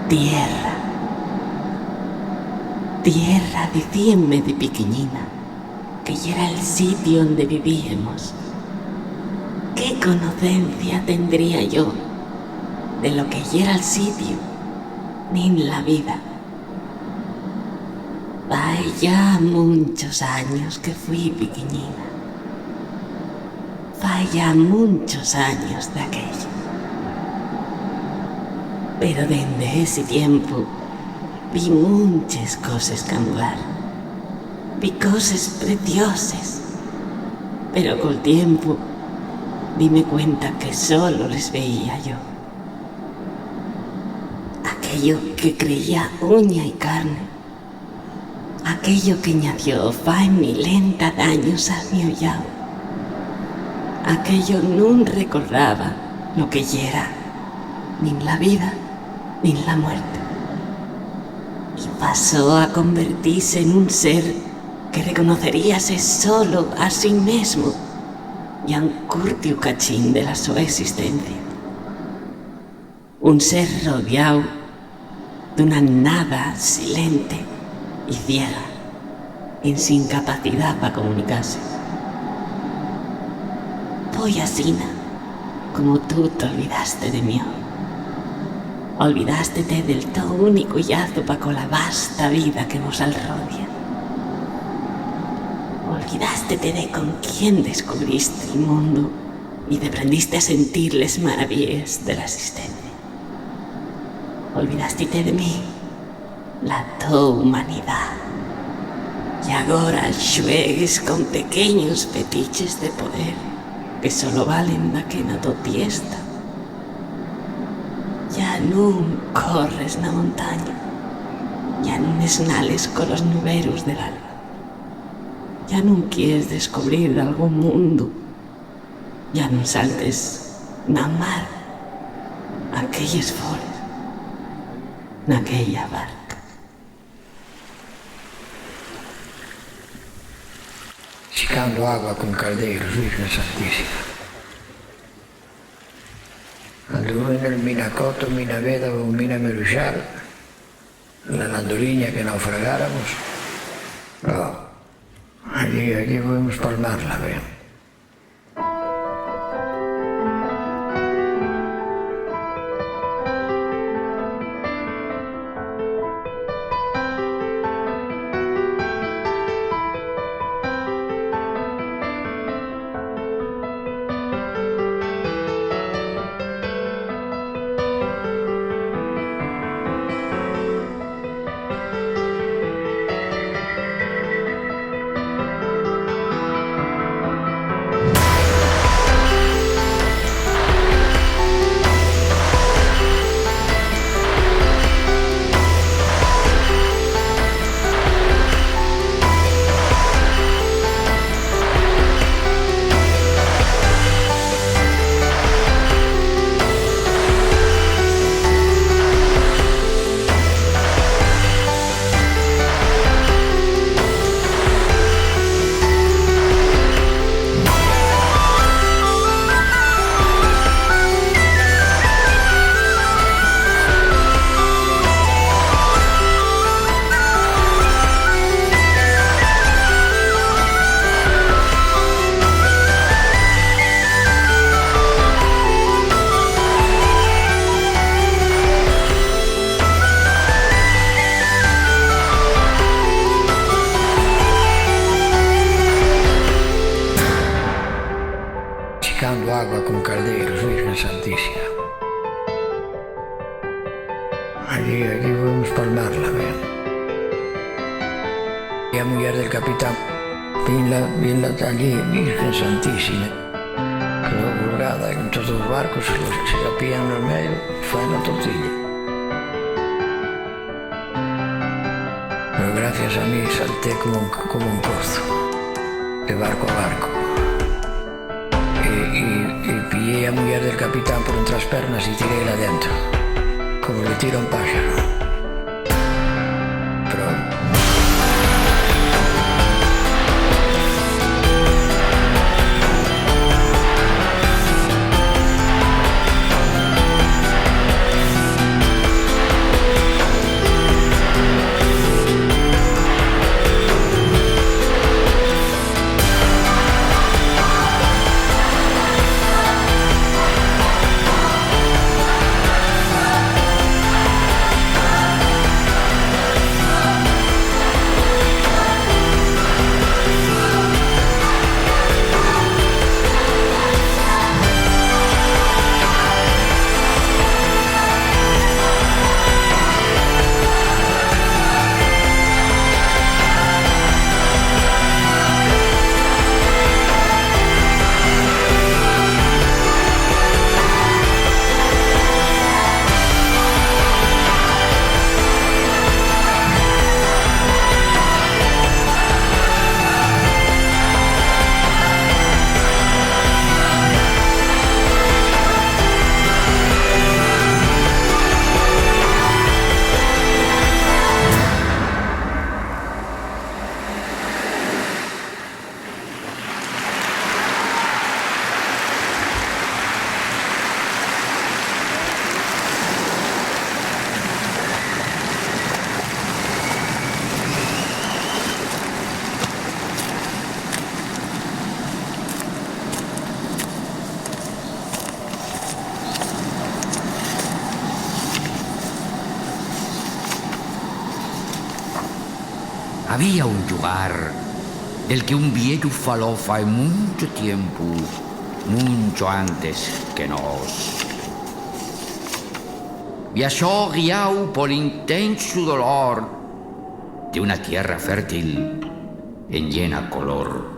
Tierra. Tierra, dicíenme de pequeñina, que yera el sitio donde vivíamos. ¿Qué conocencia tendría yo de lo que yera el sitio, ni en la vida? Hay ya muchos años que fui pequeñina. Hay ya muchos años de aquello. Pero desde ese tiempo vi muchas cosas cambiar. Vi cosas preciosas. Pero con el tiempo dime cuenta que solo les veía yo. Aquello que creía uña y carne. Aquello que añadió fai milenta daños al mi hollao. Aquello no recordaba lo que yera, ni en la vida, ni en la muerte. Y pasó a convertirse en un ser que reconoceríase solo a sí mismo y a un curtiu cachín de la su existencia. Un ser rodeado de una nada silente y ciega, en sin capacidad para comunicarse. Voy asina, como tú te olvidaste de mí. Olvidástete del todo único yazo pa' con la vasta vida que nos alrodia. Olvidástete de con quién descubriste el mundo y te aprendiste a sentir las maravillas de la existencia. Olvidástete de mí, la tu humanidad. Y ahora juegues con pequeños fetiches de poder que solo valen la que na tu tiesta. Ya no corres na montaña, ya no esnales con los nuberos del alba. Ya no quieres descubrir algún mundo, ya no saltes na mar, aquellas flores, naquella barca. Chicando agua con caldeiros, Virgen Santísima. Anduve en el Minacoto, Minaveda o Minameruxal, la andoriña que naufragáramos. Oh, allí podemos palmarla, vean. Chicando agua con caldeiros, Virgen Santísima. Allí podemos palmarla, vean. Y a mujer del capitán, vinla allí, Virgen Santísima. Quedó colgada en todos los barcos, se la pillan en el medio, fue una tortilla. Pero gracias a mí salté como un cozo, de barco a barco. Y pillé a mujer del capitán por entre las pernas y tiré adentro, como le tira un pájaro. Pero Había un lugar del que un viejo faló fai mucho tiempo, mucho antes que nos. Viajó guiado por intenso dolor de una tierra fértil en llena color.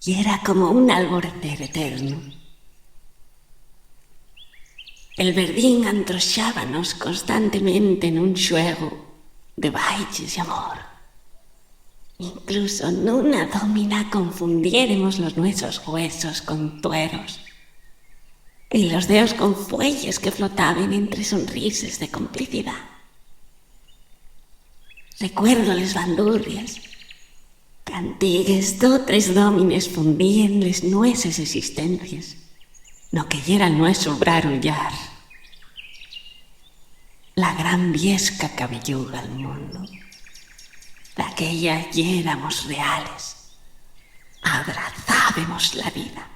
y era como un alborrecer eterno. El verdín antroxábanos constantemente nun xuego de bailes e amor. Incluso nunha domina confundiéremos los nuestros huesos con tueros y los dedos con fuelles que flotaban entre sonrises de complicidad. Recuerdo les bandurrias, que antigues dotres dómines fundían les nuestras existencias, no que yera el nuestro brarullar. La gran viesca que avelluga el mundo, d'aquella yéramos reales, abrazábemos la vida.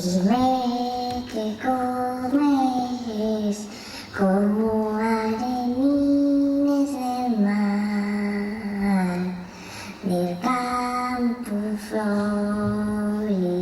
Dime que comes como arenines del mar, del campo flores.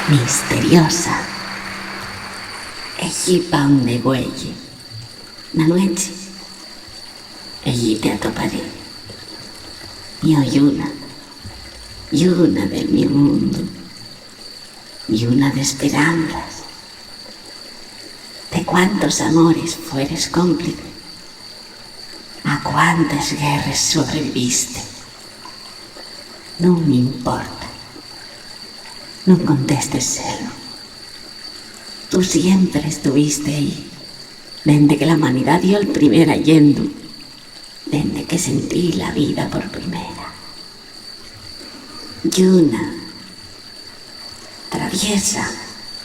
Misteriosa. Allí pa onde huelle, na noche, allí te atoparé. Y una de mi mundo, y una de esperanzas. De cuántos amores fueres cómplice, a cuántas guerras sobreviviste. Non me importa. No contestes celo. Tú siempre estuviste ahí, desde que la humanidad dio el primer allendo, desde que sentí la vida por primera. Yuna, traviesa,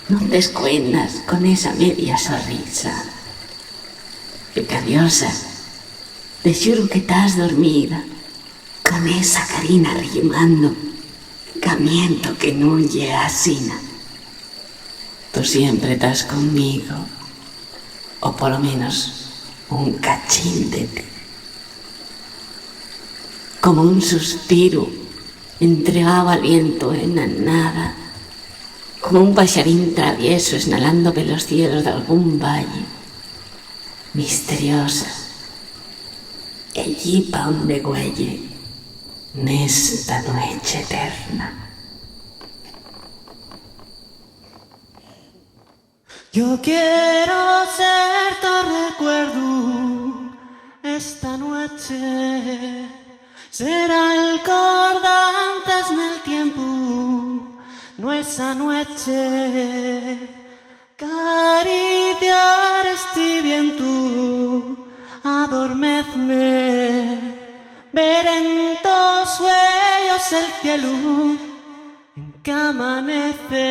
no te escuendas con esa media sonrisa. Pecadiosa, te juro que estás dormida, con esa carina rimando. Camiento que no llega asina. Tú siempre estás conmigo, o por lo menos un cachín de ti. Como un suspiro entregado aliento en la nada, como un pajarín travieso esnalando por los cielos de algún valle. misteriosa, e allí pa onde güelle, nesta noche eterna. Yo quiero ser tu recuerdo esta noche. Será el cordantes en el tiempo, no esa noche. Cariciar este viento, adormezme, ver en tus sueños el cielo en que amanece.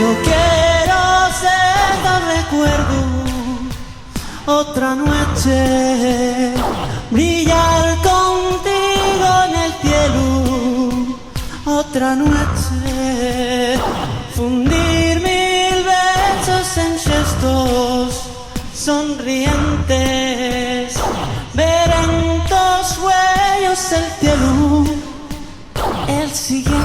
Yo quiero ser tu recuerdo, otra noche, brillar contigo en el cielo, otra noche, fundir mil besos en gestos sonrientes, ver en tus sueños el cielo, el siguiente.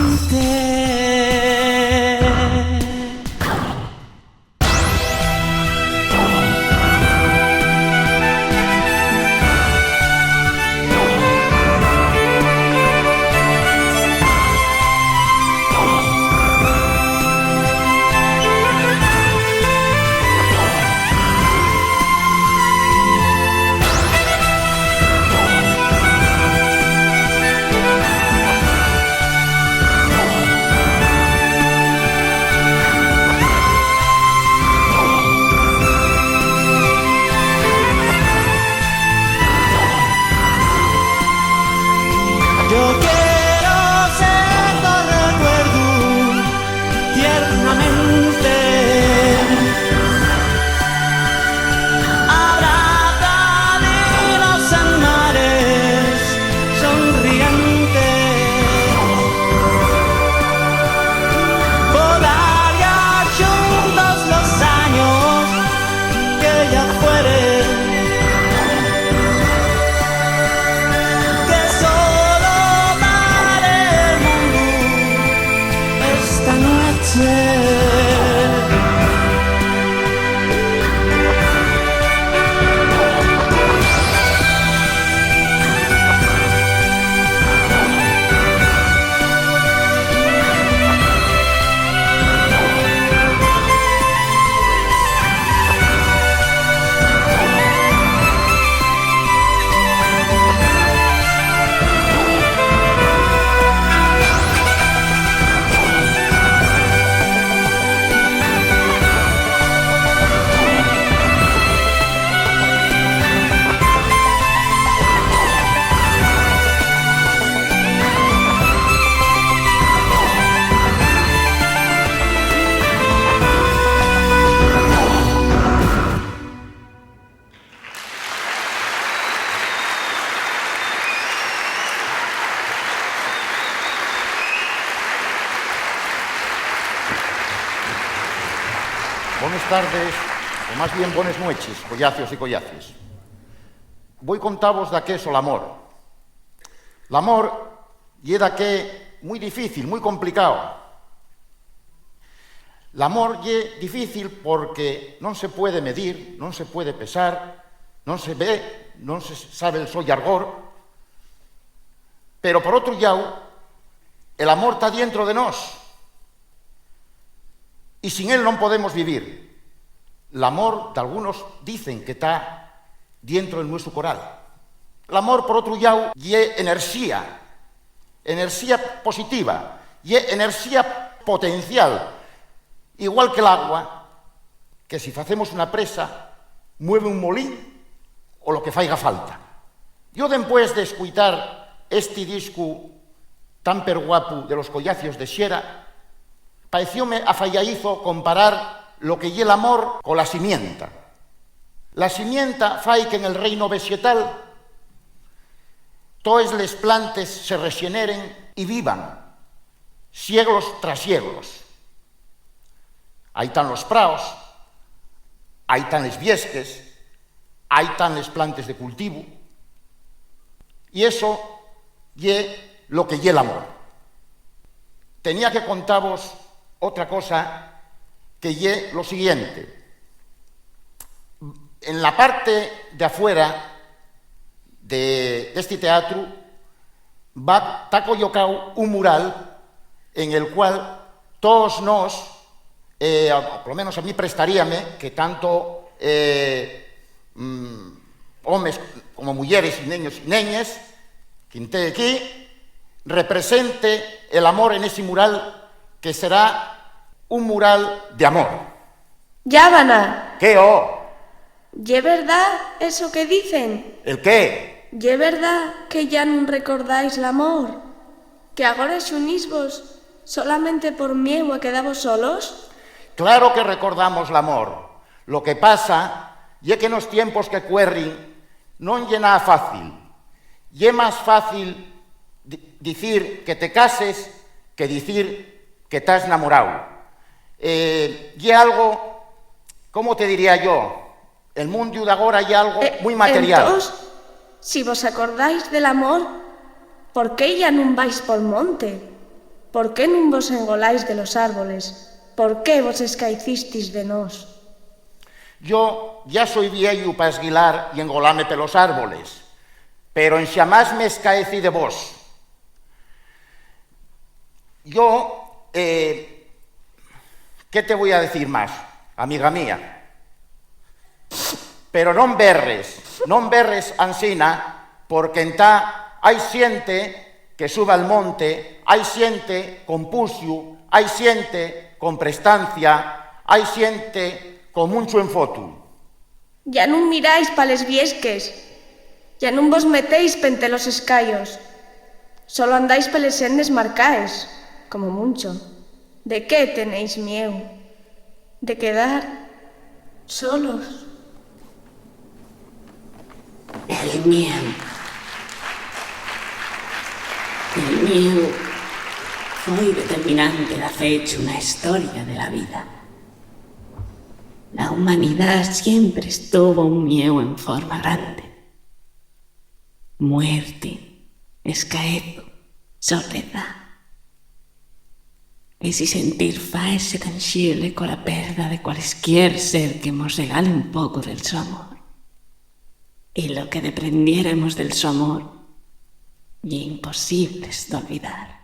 Yo quiero ser tu recuerdo tiernamente, abrazados en mares sonrientes, volar ya juntos los años que ya fueren. Buenas tardes, o más bien buenas noches, collacios y collaces. Voy contavos da que é o amor. L'amor é da que é moi difícil, moi complicado. L'amor é difícil porque non se pode medir, non se pode pesar, non se ve, non se sabe el sol e argor. Pero por outro lado, el amor está dentro de nós. Y sin él non podemos vivir. L'amor, de algunos dicen que está dentro del nuestro coral. L'amor, por outro lado, é enerxía positiva, é enerxía potencial, igual que el agua, que si facemos unha presa, mueve un molín o lo que faiga falta. Yo, después de escuchar este disco tan perguapo de los collacios de Xera, parecióme afalladizo comparar lo que lle el amor con la simienta. La simienta fai que en el reino vegetal todas les plantes se rexeneren y vivan, siglos tras siglos. Ahí están los praos, ahí están les viesques, ahí están les plantes de cultivo, y eso lle lo que lle el amor. Tenía que contaros otra cosa que lle lo siguiente. En la parte de afuera de este teatro está collocado un mural en el cual todos nos, por lo menos a mí prestaríame, que tanto hombres como mujeres y niños y neñas, quinte aquí, represente el amor en ese mural, que será un mural de amor. Llábana. ¿Qué ¿Ye verdad eso que dicen? ¿El qué? ¿Ye verdad que ya no recordáis el amor? ¿Que agora xunís-vos solamente por miedo a quedavos solos? Claro que recordamos el amor. Lo que pasa ye que nos tiempos que cuerrin non lle nada fácil. Ye más fácil dicir que te cases que dicir que estás enamorado. Ye algo, ¿cómo te diría yo? El mundo de agora ye algo muy material. Entós, si vos acordáis del amor, por qué ya non vais por monte? Por qué non vos engoláis de los árboles? Por qué vos escaicistis de nós? Yo ya soy viejo para esguilar y engolame pelos árboles, pero en xamás me escaeci de vos. Yo, ¿qué te voy a decir más, amiga mía? Pero non berres ansina, porque entá hai xente que sube al monte, hai xente con puxo, hai xente con prestancia, hai xente con mucho en foto. Ya non miráis pa les viesques, ya non vos metéis pente los escayos, solo andáis peles sendes marcaes, como mucho. ¿De qué tenéis miedo? ¿De quedar solos? El miedo foi determinante de fecho na historia de la vida. La humanidad siempre estuvo un miedo en forma grande. Muerte, escaezo, soledad. Ese sentir faese tangible con la perda de cualquier ser que nos regale un poco del su amor. Y lo que deprendiéramos del su amor, y imposibles de olvidar.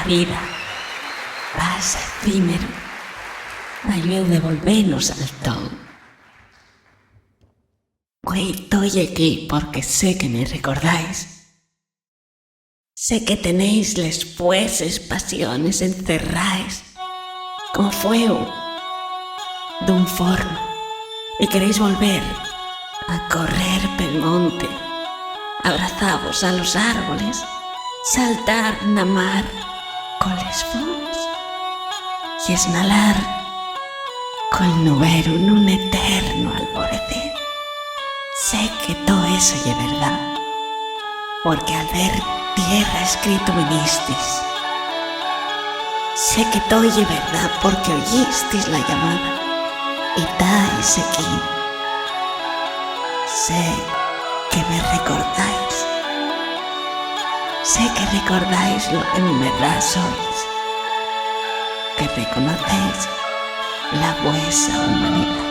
la vida pasa efímero. Ayudeu devolvernos al todo. Hoy estoy aquí porque sé que me recordáis. Sé que tenéis las fueses pasiones encerráis como fuego de un forno y queréis volver a correr pel monte, abrazados a los árboles, saltar na mar con les fonts y esnalar col nubero nun eterno alborecer. Sé que todo eso es verdad, porque al ver tierra escrito vinistis. Sé que todo es verdad porque oyisteis la llamada y estáis aquí. Sé que me recordáis. Sé que recordáis lo que en verdad sois, que reconocéis la vuesa humanidad.